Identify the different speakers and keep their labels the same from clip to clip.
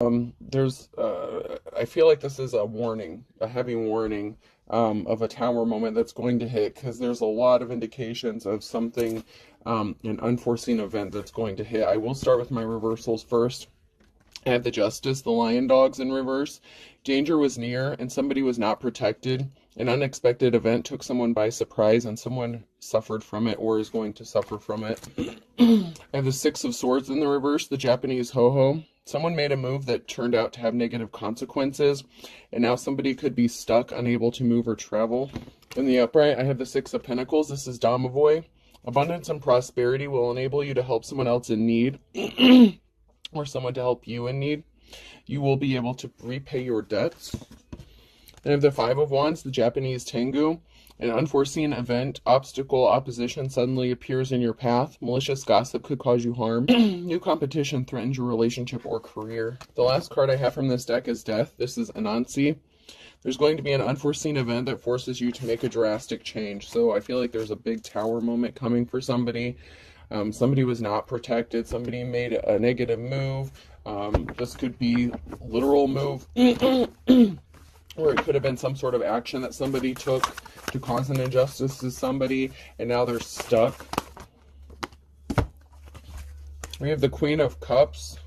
Speaker 1: I feel like this is a warning, a heavy warning, of a tower moment that's going to hit, because there's a lot of indications of something, an unforeseen event that's going to hit. I will start with my reversals first. I have the Justice, the Lion Dogs in reverse. Danger was near, and somebody was not protected. An unexpected event took someone by surprise, and someone suffered from it or is going to suffer from it. I have the Six of Swords in the reverse, the Japanese ho-ho. Someone made a move that turned out to have negative consequences, and now somebody could be stuck, unable to move or travel. In the upright, I have the Six of Pentacles. This is Domovoy. Abundance and prosperity will enable you to help someone else in need, or someone to help you in need. You will be able to repay your debts. Then I have the Five of Wands, the Japanese Tengu. An unforeseen event, obstacle, opposition suddenly appears in your path. Malicious gossip could cause you harm. New competition threatens your relationship or career. The last card I have from this deck is Death. This is Anansi. There's going to be an unforeseen event that forces you to make a drastic change. So I feel like there's a big tower moment coming for somebody. Somebody was not protected. Somebody made a negative move. This could be literal move. Or it could have been some sort of action that somebody took to cause an injustice to somebody, and now they're stuck. We have the Queen of Cups.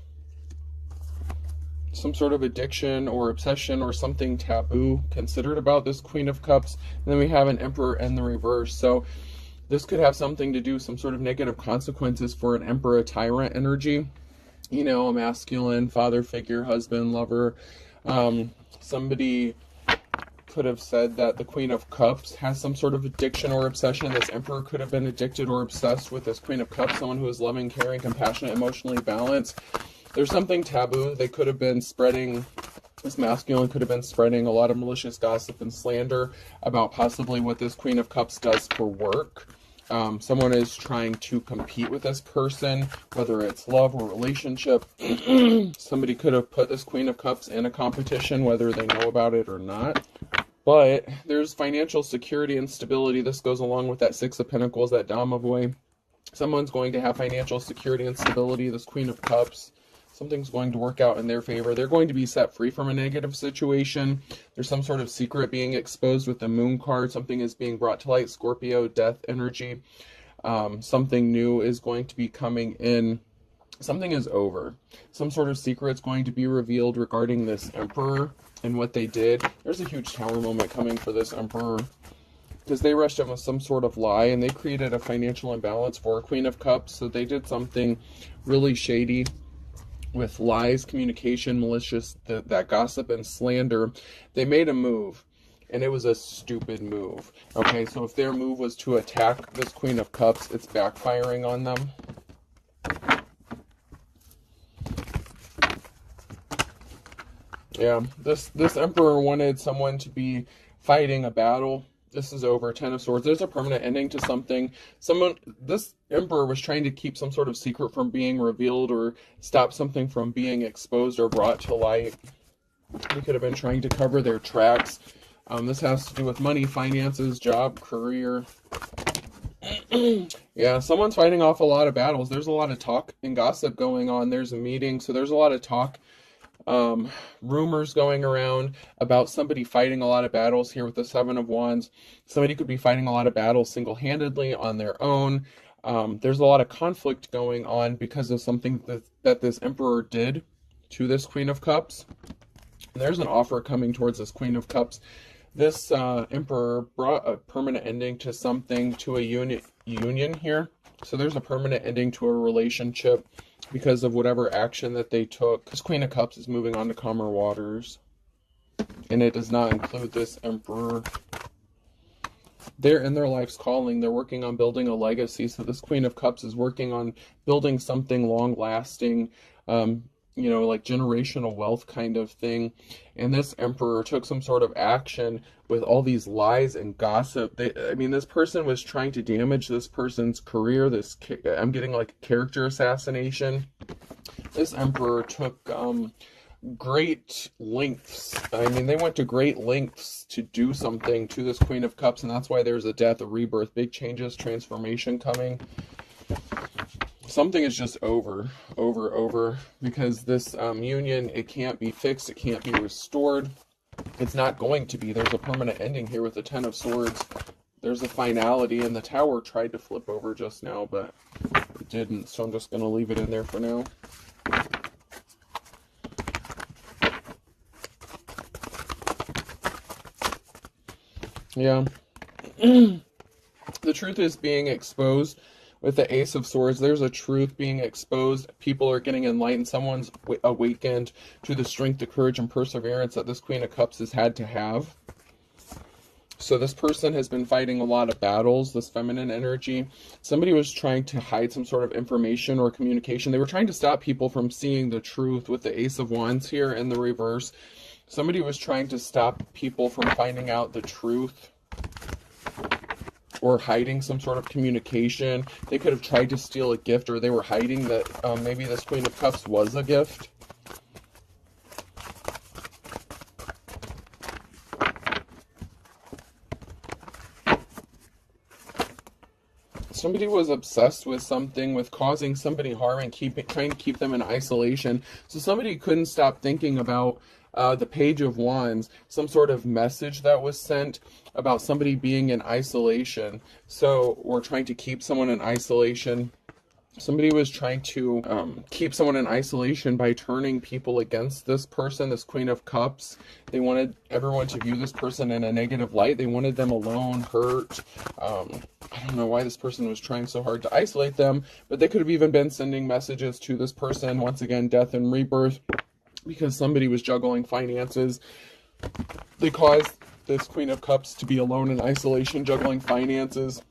Speaker 1: Some sort of addiction or obsession or something taboo considered about this Queen of Cups. And then we have an Emperor in the reverse. So this could have something to do, some sort of negative consequences for an Emperor, a tyrant energy. You know, a masculine father figure, husband, lover. Somebody could have said that the Queen of Cups has some sort of addiction or obsession. This Emperor could have been addicted or obsessed with this Queen of Cups, someone who is loving, caring, compassionate, emotionally balanced. There's something taboo. They could have been spreading, this masculine could have been spreading a lot of malicious gossip and slander about possibly what this Queen of Cups does for work. Someone is trying to compete with this person, whether it's love or relationship. Somebody could have put this Queen of Cups in a competition, whether they know about it or not. But there's financial security and stability. This goes along with that Six of Pentacles, that Domovoy. Someone's going to have financial security and stability, this Queen of Cups. Something's going to work out in their favor. They're going to be set free from a negative situation. There's some sort of secret being exposed with the Moon card. Something is being brought to light. Scorpio, death energy. Something new is going to be coming in. Something is over. Some sort of secret is going to be revealed regarding this Emperor and what they did. There's a huge tower moment coming for this Emperor, because they rushed in with some sort of lie and they created a financial imbalance for a Queen of Cups. So they did something really shady with lies, communication, malicious, that gossip and slander. They made a move, and it was a stupid move. Okay, so if their move was to attack this Queen of Cups, it's backfiring on them. Yeah, this Emperor wanted someone to be fighting a battle. This is over. Ten of Swords. There's a permanent ending to something. This Emperor was trying to keep some sort of secret from being revealed, or stop something from being exposed or brought to light. They could have been trying to cover their tracks. This has to do with money, finances, job, career. Yeah, someone's fighting off a lot of battles. There's a lot of talk and gossip going on. There's a meeting, so there's a lot of talk. Rumors going around about somebody fighting a lot of battles here with the Seven of Wands. Somebody could be fighting a lot of battles single-handedly on their own. There's a lot of conflict going on because of something that this Emperor did to this Queen of Cups. And there's an offer coming towards this Queen of Cups. This Emperor brought a permanent ending to something, to a union here. So there's a permanent ending to a relationship because of whatever action that they took. This Queen of Cups is moving on to calmer waters, and it does not include this Emperor. They're in their life's calling. They're working on building a legacy. So this Queen of Cups is working on building something long-lasting, you know, like generational wealth kind of thing. And this Emperor took some sort of action with all these lies and gossip. I mean, this person was trying to damage this person's career. I'm getting like character assassination. This Emperor took great lengths. I mean, they went to great lengths to do something to this Queen of Cups, and that's why there's a death, a rebirth, big changes, transformation coming. something is just over, because this union, it can't be fixed, it can't be restored. It's not going to be. There's a permanent ending here with the Ten of Swords. There's a finality, and the Tower tried to flip over just now, but it didn't, so I'm just going to leave it in there for now. Yeah. The truth is being exposed with the Ace of Swords. There's a truth being exposed. People are getting enlightened. Someone's awakened to the strength, the courage, and perseverance that this Queen of Cups has had to have. So this person has been fighting a lot of battles, this feminine energy. Somebody was trying to hide some sort of information or communication. They were trying to stop people from seeing the truth with the Ace of Wands here in the reverse. Somebody was trying to stop people from finding out the truth or hiding some sort of communication. They could have tried to steal a gift, or they were hiding that maybe this Queen of Cups was a gift. Somebody was obsessed with something, with causing somebody harm and trying to keep them in isolation. So somebody couldn't stop thinking about the Page of Wands, some sort of message that was sent about somebody being in isolation. So we're trying to keep someone in isolation. Somebody was trying to keep someone in isolation by turning people against this person, this Queen of Cups. They wanted everyone to view this person in a negative light. They wanted them alone, hurt. I don't know why this person was trying so hard to isolate them, but they could have even been sending messages to this person. Once again, death and rebirth, because somebody was juggling finances. They caused this Queen of Cups to be alone in isolation, juggling finances.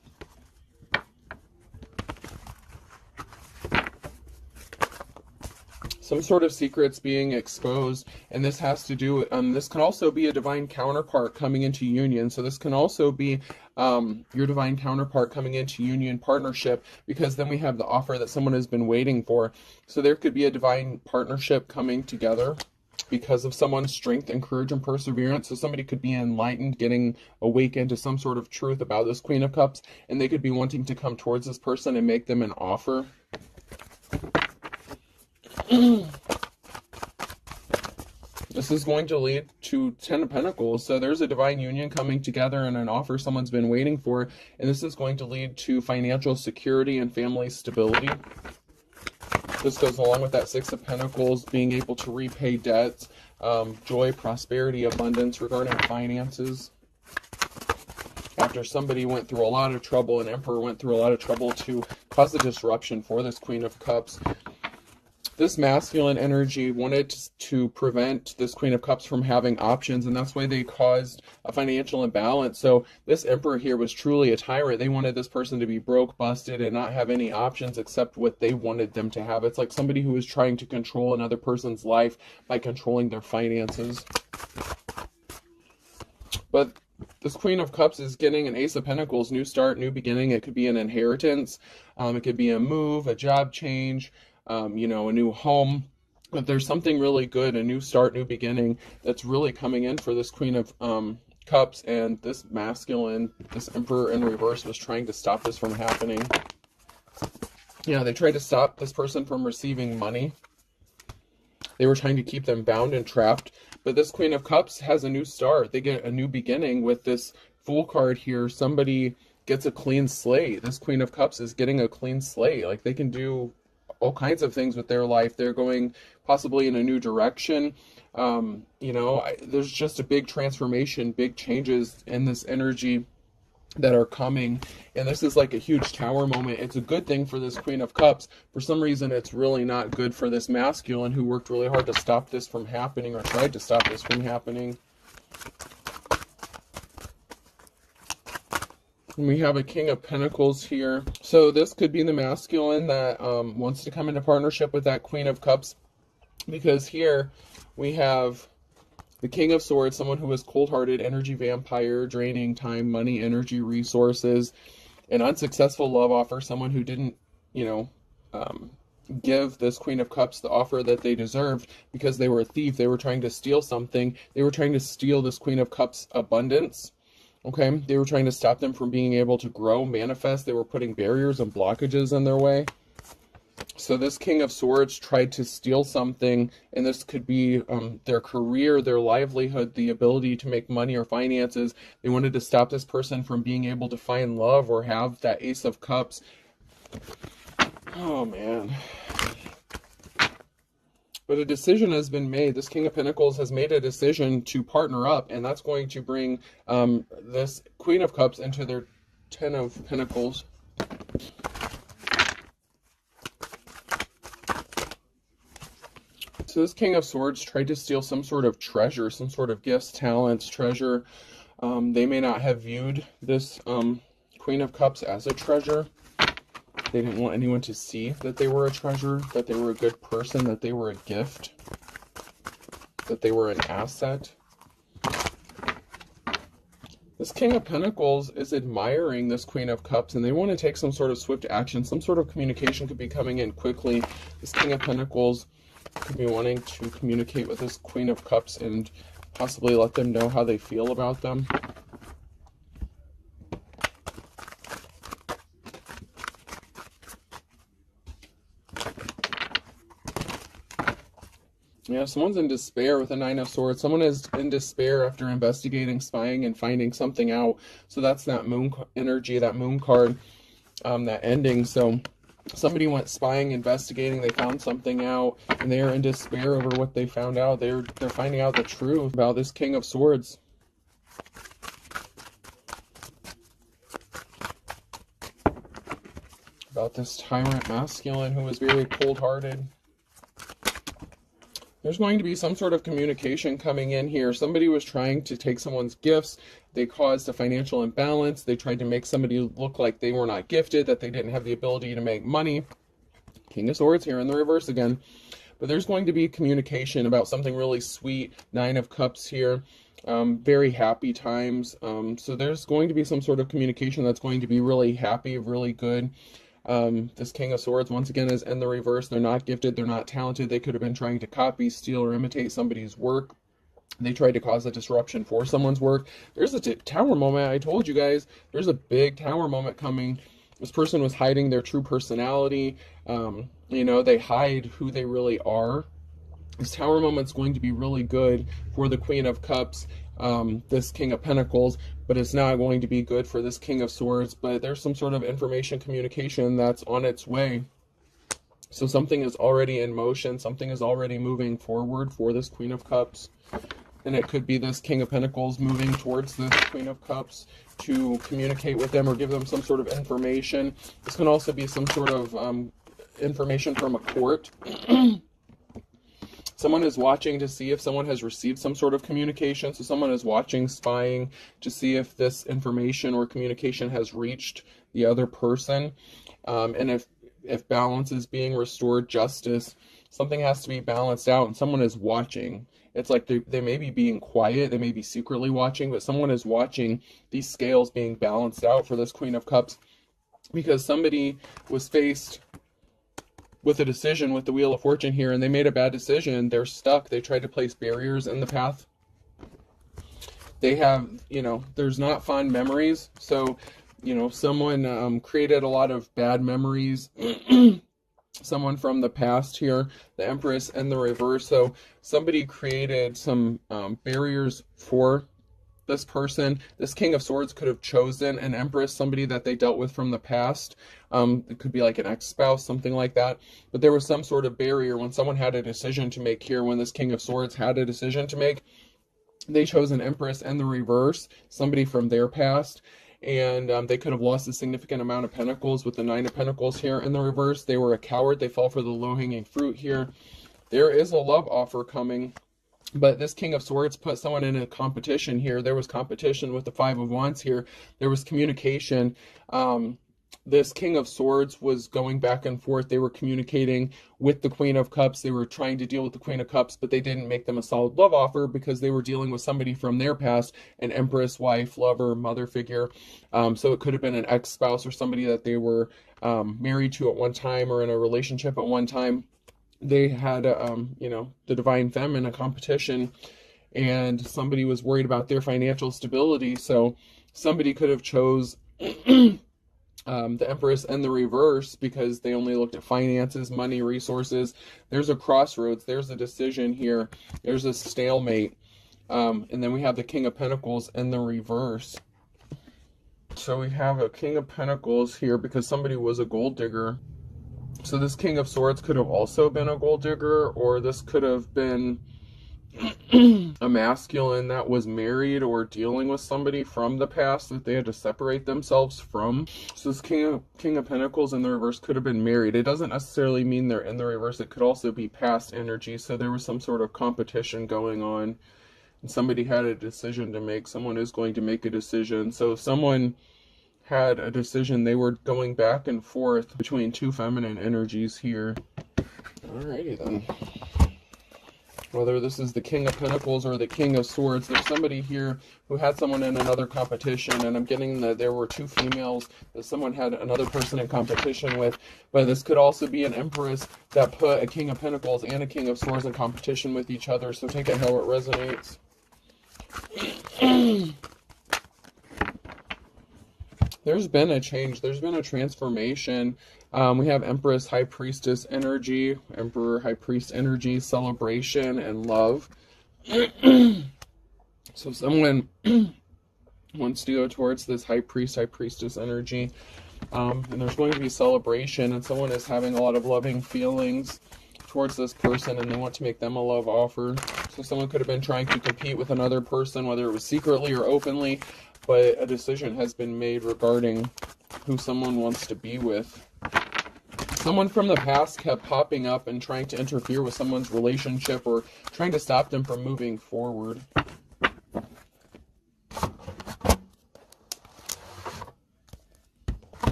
Speaker 1: Some sort of secrets being exposed, and this has to do, this can also be a divine counterpart coming into union. So this can also be your divine counterpart coming into union partnership, because then we have the offer that someone has been waiting for. So there could be a divine partnership coming together because of someone's strength and courage and perseverance. So somebody could be enlightened, getting awakened to some sort of truth about this Queen of Cups, and they could be wanting to come towards this person and make them an offer. This is going to lead to 10 of Pentacles. So there's a divine union coming together and an offer someone's been waiting for. And this is going to lead to financial security and family stability. This goes along with that 6 of Pentacles, being able to repay debts, joy, prosperity, abundance regarding finances. After somebody went through a lot of trouble, an emperor went through a lot of trouble to cause a disruption for this Queen of Cups. This masculine energy wanted to prevent this Queen of Cups from having options, and that's why they caused a financial imbalance. So this emperor here was truly a tyrant. They wanted this person to be broke, busted, and not have any options except what they wanted them to have. It's like somebody who was trying to control another person's life by controlling their finances. But this Queen of Cups is getting an Ace of Pentacles, new start, new beginning. It could be an inheritance. It could be a move, a job change, you know, a new home. But there's something really good, a new start, new beginning, that's really coming in for this Queen of Cups. And this masculine, this Emperor in reverse, was trying to stop this from happening. Yeah, they tried to stop this person from receiving money. They were trying to keep them bound and trapped. But this Queen of Cups has a new start. They get a new beginning with this Fool card here. Somebody gets a clean slate. This Queen of Cups is getting a clean slate. Like, they can do all kinds of things with their life. They're going possibly in a new direction. You know, there's just a big transformation, big changes in this energy that are coming, and this is like a huge tower moment. It's a good thing for this Queen of Cups. For some reason, it's really not good for this masculine who worked really hard to stop this from happening, or tried to stop this from happening. And we have a King of Pentacles here. So this could be the masculine that wants to come into partnership with that Queen of Cups, because here we have the King of Swords, someone who is cold-hearted, energy vampire, draining time, money, energy, resources. An unsuccessful love offer, someone who didn't, you know, give this Queen of Cups the offer that they deserved because they were a thief. They were trying to steal something. They were trying to steal this Queen of Cups abundance. Okay, they were trying to stop them from being able to grow, manifest. They were putting barriers and blockages in their way. So this King of Swords tried to steal something, and this could be their career, their livelihood, the ability to make money or finances. They wanted to stop this person from being able to find love or have that Ace of Cups. Oh, man. But a decision has been made. This King of Pentacles has made a decision to partner up, and that's going to bring this Queen of Cups into their Ten of Pentacles. So this King of Swords tried to steal some sort of treasure, some sort of gifts, talents, treasure. They may not have viewed this Queen of Cups as a treasure. They didn't want anyone to see that they were a treasure, that they were a good person, that they were a gift, that they were an asset. This King of Pentacles is admiring this Queen of Cups, and they want to take some sort of swift action. Some sort of communication could be coming in quickly. This King of Pentacles could be wanting to communicate with this Queen of Cups and possibly let them know how they feel about them. Yeah, someone's in despair with a Nine of Swords. Someone is in despair after investigating, spying, and finding something out. So that's that Moon energy, that Moon card, that ending. So somebody went spying, investigating, they found something out, and they are in despair over what they found out. They're finding out the truth about this King of Swords. About this tyrant masculine who was very cold-hearted. There's going to be some sort of communication coming in here. Somebody was trying to take someone's gifts. They caused a financial imbalance. They tried to make somebody look like they were not gifted, that they didn't have the ability to make money. King of Swords here in the reverse again. But there's going to be communication about something really sweet. Nine of Cups here. Very happy times. So there's going to be some sort of communication that's going to be really happy, really good. This King of Swords, once again, is in the reverse. They're not gifted, they're not talented. They could have been trying to copy, steal, or imitate somebody's work. They tried to cause a disruption for someone's work. There's a tower moment. I told you guys, there's a big tower moment coming. This person was hiding their true personality. You know, they hide who they really are. This tower moment's going to be really good for the Queen of Cups, this King of Pentacles, but it's not going to be good for this King of Swords. But there's some sort of information communication that's on its way. So something is already in motion. Something is already moving forward for this Queen of Cups. And it could be this King of Pentacles moving towards this Queen of Cups to communicate with them or give them some sort of information. This can also be some sort of information from a court. Someone is watching to see if someone has received some sort of communication. So someone is watching, spying to see if this information or communication has reached the other person. And if balance is being restored, justice, something has to be balanced out, and someone is watching. It's like they may be being quiet, they may be secretly watching, but someone is watching these scales being balanced out for this Queen of Cups, because somebody was faced with a decision with the Wheel of Fortune here, and they made a bad decision. They're stuck. They tried to place barriers in the path. They have, you know, there's not fond memories. So, you know, someone created a lot of bad memories. Someone from the past here, the Empress and the reverse. So somebody created some barriers for this person. This King of Swords could have chosen an Empress, somebody that they dealt with from the past. It could be like an ex-spouse, something like that. But there was some sort of barrier when someone had a decision to make here. When this King of Swords had a decision to make, they chose an Empress and the reverse, somebody from their past. And they could have lost a significant amount of pentacles with the Nine of Pentacles here in the reverse. They were a coward. They fell for the low-hanging fruit here. There is a love offer coming. But this King of Swords put someone in a competition here. There was competition with the Five of Wands here. There was communication. This King of Swords was going back and forth. They were communicating with the Queen of Cups. They were trying to deal with the Queen of Cups, but they didn't make them a solid love offer because they were dealing with somebody from their past, an Empress, wife, lover, mother figure. So it could have been an ex-spouse or somebody that they were married to at one time or in a relationship at one time. They had, you know, the Divine Feminine, a competition, and somebody was worried about their financial stability. So somebody could have chose the Empress and the reverse, because they only looked at finances, money, resources. There's a crossroads. There's a decision here. There's a stalemate. And then we have the King of Pentacles and the reverse. So we have a King of Pentacles here because somebody was a gold digger. So this King of Swords could have also been a gold digger, or this could have been a masculine that was married or dealing with somebody from the past that they had to separate themselves from. So this King of Pentacles in the reverse could have been married. It doesn't necessarily mean they're in the reverse. It could also be past energy. So there was some sort of competition going on, and somebody had a decision to make. Someone is going to make a decision. So if someone had a decision, they were going back and forth between two feminine energies here. Alrighty then. Whether this is the King of Pentacles or the King of Swords, there's somebody here who had someone in another competition, and I'm getting that there were two females that someone had another person in competition with. But this could also be an Empress that put a King of Pentacles and a King of Swords in competition with each other. So take it how it resonates. There's been a change. There's been a transformation. We have Empress, High Priestess energy, Emperor, High Priest energy, celebration, and love. So someone wants to go towards this High Priest, High Priestess energy. And there's going to be celebration, and someone is having a lot of loving feelings towards this person, and they want to make them a love offer. So someone could have been trying to compete with another person, whether it was secretly or openly, but a decision has been made regarding who someone wants to be with. Someone from the past kept popping up and trying to interfere with someone's relationship or trying to stop them from moving forward.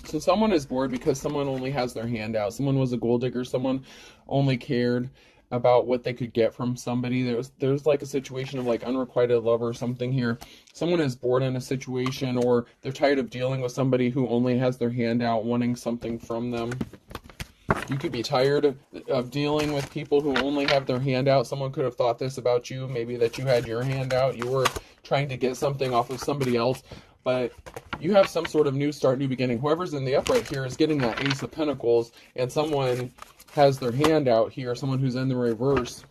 Speaker 1: So someone is bored because someone only has their hand out. Someone was a gold digger. Someone only cared about what they could get from somebody. There's like a situation of like unrequited love or something here. Someone is bored in a situation, or they're tired of dealing with somebody who only has their hand out, wanting something from them. You could be tired of dealing with people who only have their hand out. Someone could have thought this about you, maybe that you had your hand out. You were trying to get something off of somebody else, but you have some sort of new start, new beginning. Whoever's in the upright here is getting that Ace of Pentacles, and someone has their hand out here, someone who's in the reverse.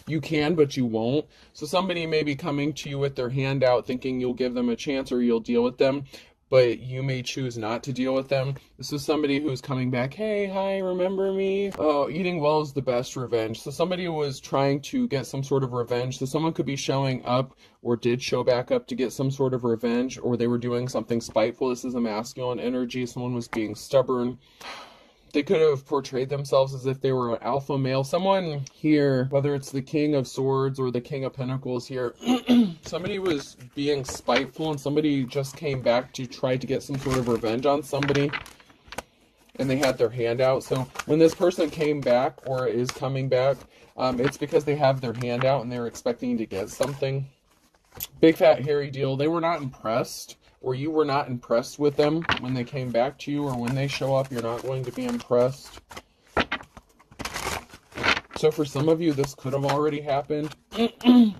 Speaker 1: You can, but you won't. So somebody may be coming to you with their hand out thinking you'll give them a chance or you'll deal with them, but you may choose not to deal with them. This is somebody who's coming back, hey, hi, remember me? Oh, eating well is the best revenge. So somebody was trying to get some sort of revenge. So someone could be showing up or did show back up to get some sort of revenge, or they were doing something spiteful. This is a masculine energy. Someone was being stubborn. They could have portrayed themselves as if they were an alpha male. Someone here, whether it's the King of Swords or the King of Pentacles here, somebody was being spiteful, and somebody just came back to try to get some sort of revenge on somebody, and they had their hand out. So when this person came back or is coming back, it's because they have their hand out and they're expecting to get something. Big fat hairy deal. They were not impressed, or you were not impressed with them when they came back to you, or when they show up, you're not going to be impressed. So for some of you, this could have already happened. To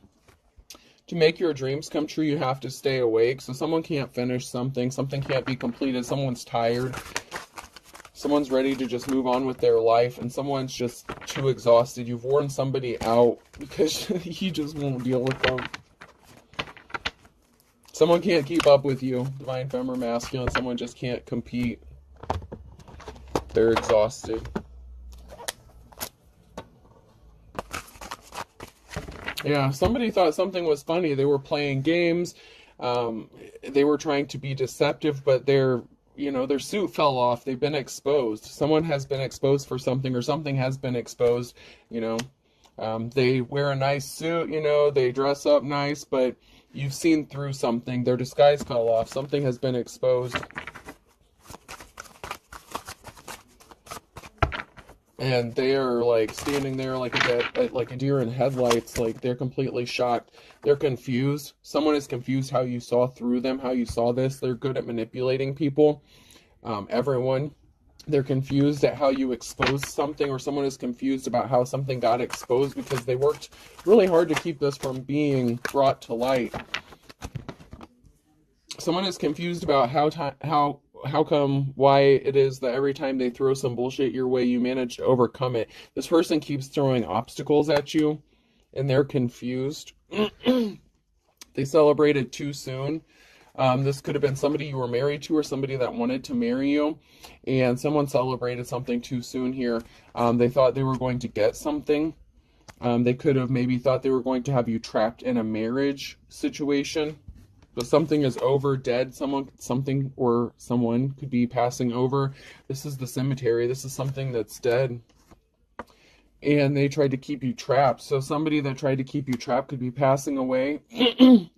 Speaker 1: make your dreams come true, you have to stay awake. So someone can't finish something. Something can't be completed. Someone's tired. Someone's ready to just move on with their life, and someone's just too exhausted. You've worn somebody out because you just won't deal with them. Someone can't keep up with you, divine femme or masculine. Someone just can't compete. They're exhausted. Yeah, somebody thought something was funny. They were playing games. They were trying to be deceptive, but their suit fell off. They've been exposed. Someone has been exposed for something, or something has been exposed. They wear a nice suit, they dress up nice, but you've seen through something. Their disguise fell off. Something has been exposed. And they are like standing there like like a deer in headlights, like they're completely shocked. They're confused. Someone is confused how you saw through them, how you saw this. They're good at manipulating people. Everyone. They're confused at how you exposed something, or someone is confused about how something got exposed because they worked really hard to keep this from being brought to light. Someone is confused about how come, why it is that every time they throw some bullshit your way, you manage to overcome it. This person keeps throwing obstacles at you, and they're confused. They celebrated too soon. This could have been somebody you were married to or somebody that wanted to marry you, and someone celebrated something too soon here. They thought they were going to get something. They could have maybe thought they were going to have you trapped in a marriage situation. But something is over, dead. Something or someone could be passing over. This is the cemetery. This is something that's dead. And they tried to keep you trapped. So somebody that tried to keep you trapped could be passing away.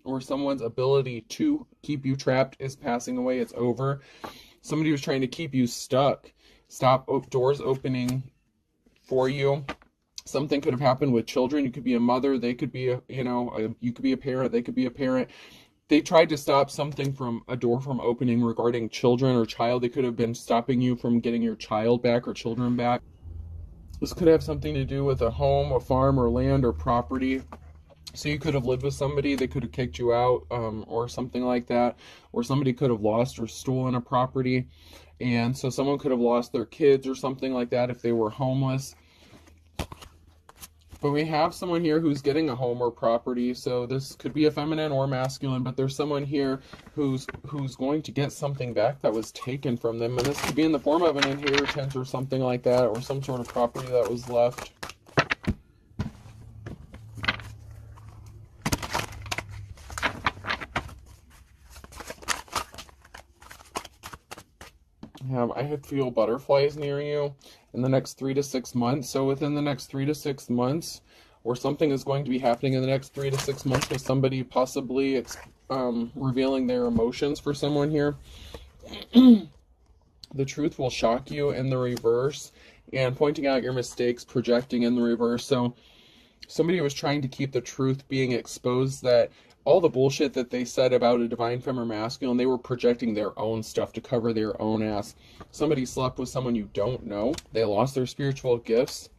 Speaker 1: Or someone's ability to keep you trapped is passing away. It's over. Somebody was trying to keep you stuck. Stop doors opening for you. Something could have happened with children. You could be a mother. They could be, you could be a parent. They could be a parent. They tried to stop something from a door from opening regarding children or child. They could have been stopping you from getting your child back or children back. This could have something to do with a home, a farm, or land, or property. So you could have lived with somebody, they could have kicked you out, or something like that. Or somebody could have lost or stolen a property. And so someone could have lost their kids or something like that if they were homeless. But we have someone here who's getting a home or property, so this could be a feminine or masculine, but there's someone here who's going to get something back that was taken from them, and this could be in the form of an inheritance or something like that, or some sort of property that was left. I feel butterflies near you in the next 3 to 6 months. So within the next 3 to 6 months, or something is going to be happening in the next 3 to 6 months with somebody possibly revealing their emotions for someone here. The truth will shock you in the reverse, and pointing out your mistakes, projecting in the reverse. So somebody was trying to keep the truth being exposed, that all the bullshit that they said about a divine femme or masculine, they were projecting their own stuff to cover their own ass. Somebody slept with someone you don't know. They lost their spiritual gifts.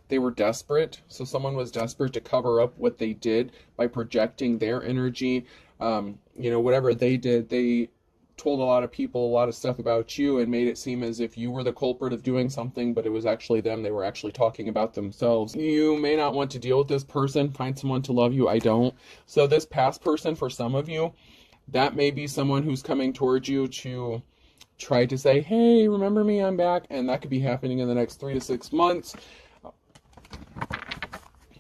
Speaker 1: They were desperate. So someone was desperate to cover up what they did by projecting their energy. Whatever they did, they told a lot of people a lot of stuff about you and made it seem as if you were the culprit of doing something, but it was actually them. They were actually talking about themselves. You may not want to deal with this person. Find someone to love you. I don't. So this past person, for some of you, that may be someone who's coming towards you to try to say, hey, remember me, I'm back. And that could be happening in the next 3 to 6 months.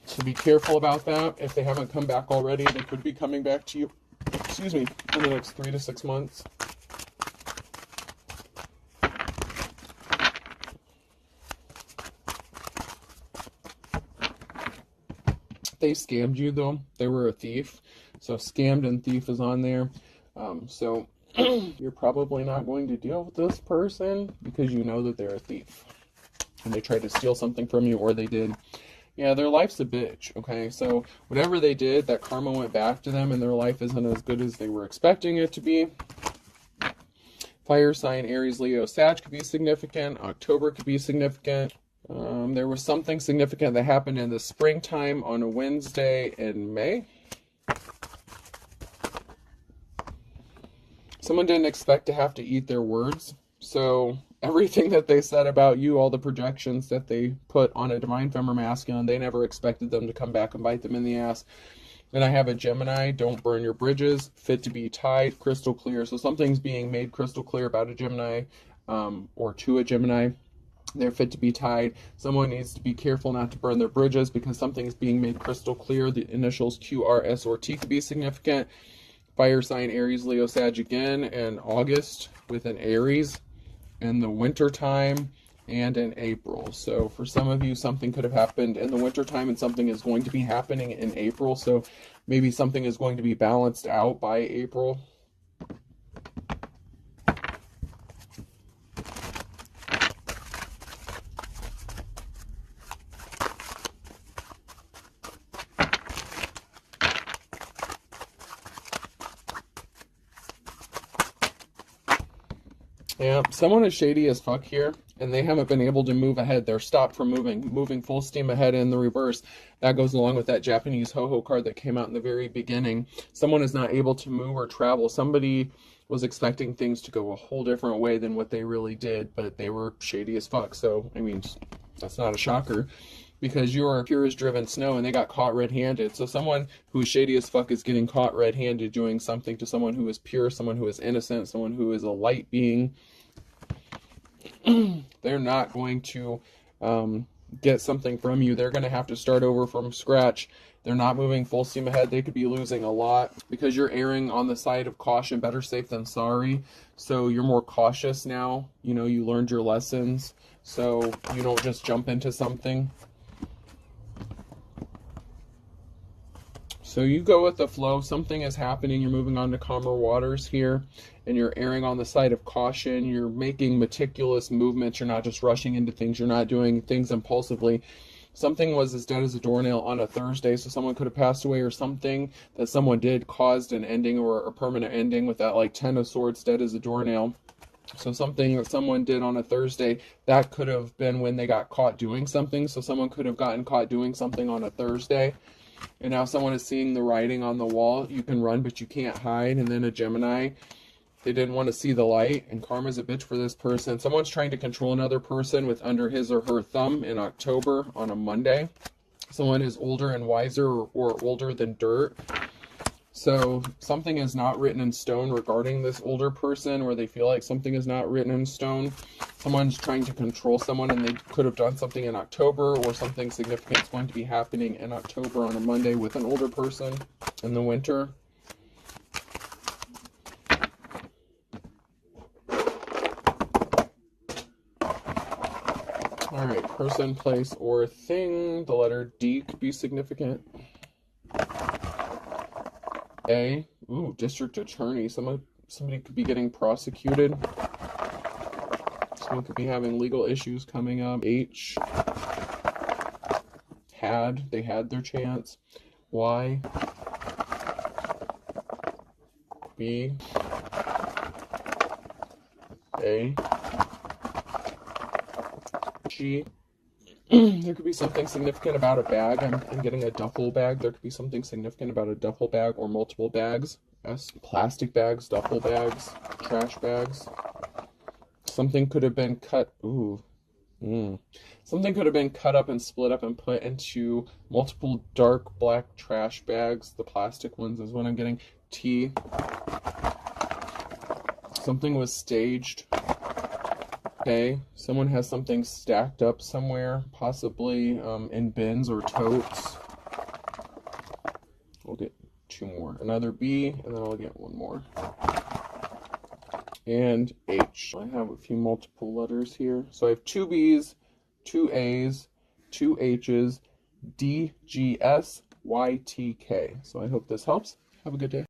Speaker 1: So be careful about that. If they haven't come back already, they could be coming back to you, in the next 3 to 6 months. They scammed you, though. They were a thief. So scammed and thief is on there. So you're probably not going to deal with this person because you know that they're a thief. And they tried to steal something from you, or they did. Yeah, their life's a bitch, okay? So whatever they did, that karma went back to them, and their life isn't as good as they were expecting it to be. Fire sign, Aries, Leo, Sag could be significant. October could be significant. There was something significant that happened in the springtime on a Wednesday in May. Someone didn't expect to have to eat their words. So everything that they said about you, all the projections that they put on a divine femme or masculine, they never expected them to come back and bite them in the ass. Then I have a Gemini, don't burn your bridges, fit to be tied, crystal clear. So something's being made crystal clear about a Gemini, or to a Gemini. They're fit to be tied. Someone needs to be careful not to burn their bridges because something is being made crystal clear. The initials Q, R, S, or T could be significant. Fire sign, Aries, Leo, Sag again in August with an Aries, in the winter time, and in April. So for some of you, something could have happened in the winter time, and something is going to be happening in April. So maybe something is going to be balanced out by April. Yeah, someone is shady as fuck here, and they haven't been able to move ahead. They're stopped from moving full steam ahead in the reverse. That goes along with that Japanese ho-ho card that came out in the very beginning. Someone is not able to move or travel. Somebody was expecting things to go a whole different way than what they really did, but they were shady as fuck. So, I mean, that's not a shocker, because you are pure as driven snow and they got caught red-handed. So someone who is shady as fuck is getting caught red-handed doing something to someone who is pure, someone who is innocent, someone who is a light being. They're not going to get something from you. They're going to have to start over from scratch. They're not moving full steam ahead. They could be losing a lot because you're erring on the side of caution. Better safe than sorry. So you're more cautious now. You know, you learned your lessons. So you don't just jump into something. So you go with the flow. Something is happening. You're moving on to calmer waters here, and you're erring on the side of caution. You're making meticulous movements. You're not just rushing into things. You're not doing things impulsively. Something was as dead as a doornail on a Thursday, so someone could have passed away, or something that someone did caused an ending or a permanent ending with that, like, 10 of Swords, dead as a doornail. So something that someone did on a Thursday, that could have been when they got caught doing something. So someone could have gotten caught doing something on a Thursday, and now someone is seeing the writing on the wall. You can run, but you can't hide. And then a Gemini, they didn't want to see the light, and karma's a bitch for this person. Someone's trying to control another person with under his or her thumb in October on a Monday. Someone is older and wiser, or older than dirt. So something is not written in stone regarding this older person, or they feel like something is not written in stone. Someone's trying to control someone, and they could have done something in October, or something significant is going to be happening in October on a Monday with an older person in the winter. All right, person, place, or thing. The letter D could be significant. A, ooh, district attorney. Somebody could be getting prosecuted. Someone could be having legal issues coming up. H, they had their chance. Y, B, A, G. There could be something significant about a bag. I'm getting a duffel bag. There could be something significant about a duffel bag or multiple bags. S, plastic bags, duffel bags, trash bags. Something could have been cut. Something could have been cut up and split up and put into multiple dark black trash bags. The plastic ones is what I'm getting. T. Something was staged. Okay, someone has something stacked up somewhere, possibly in bins or totes. We'll get two more. Another B, and then I'll get one more. And H. I have a few multiple letters here. So I have two B's, two A's, two H's, D, G, S, Y, T, K. So I hope this helps. Have a good day.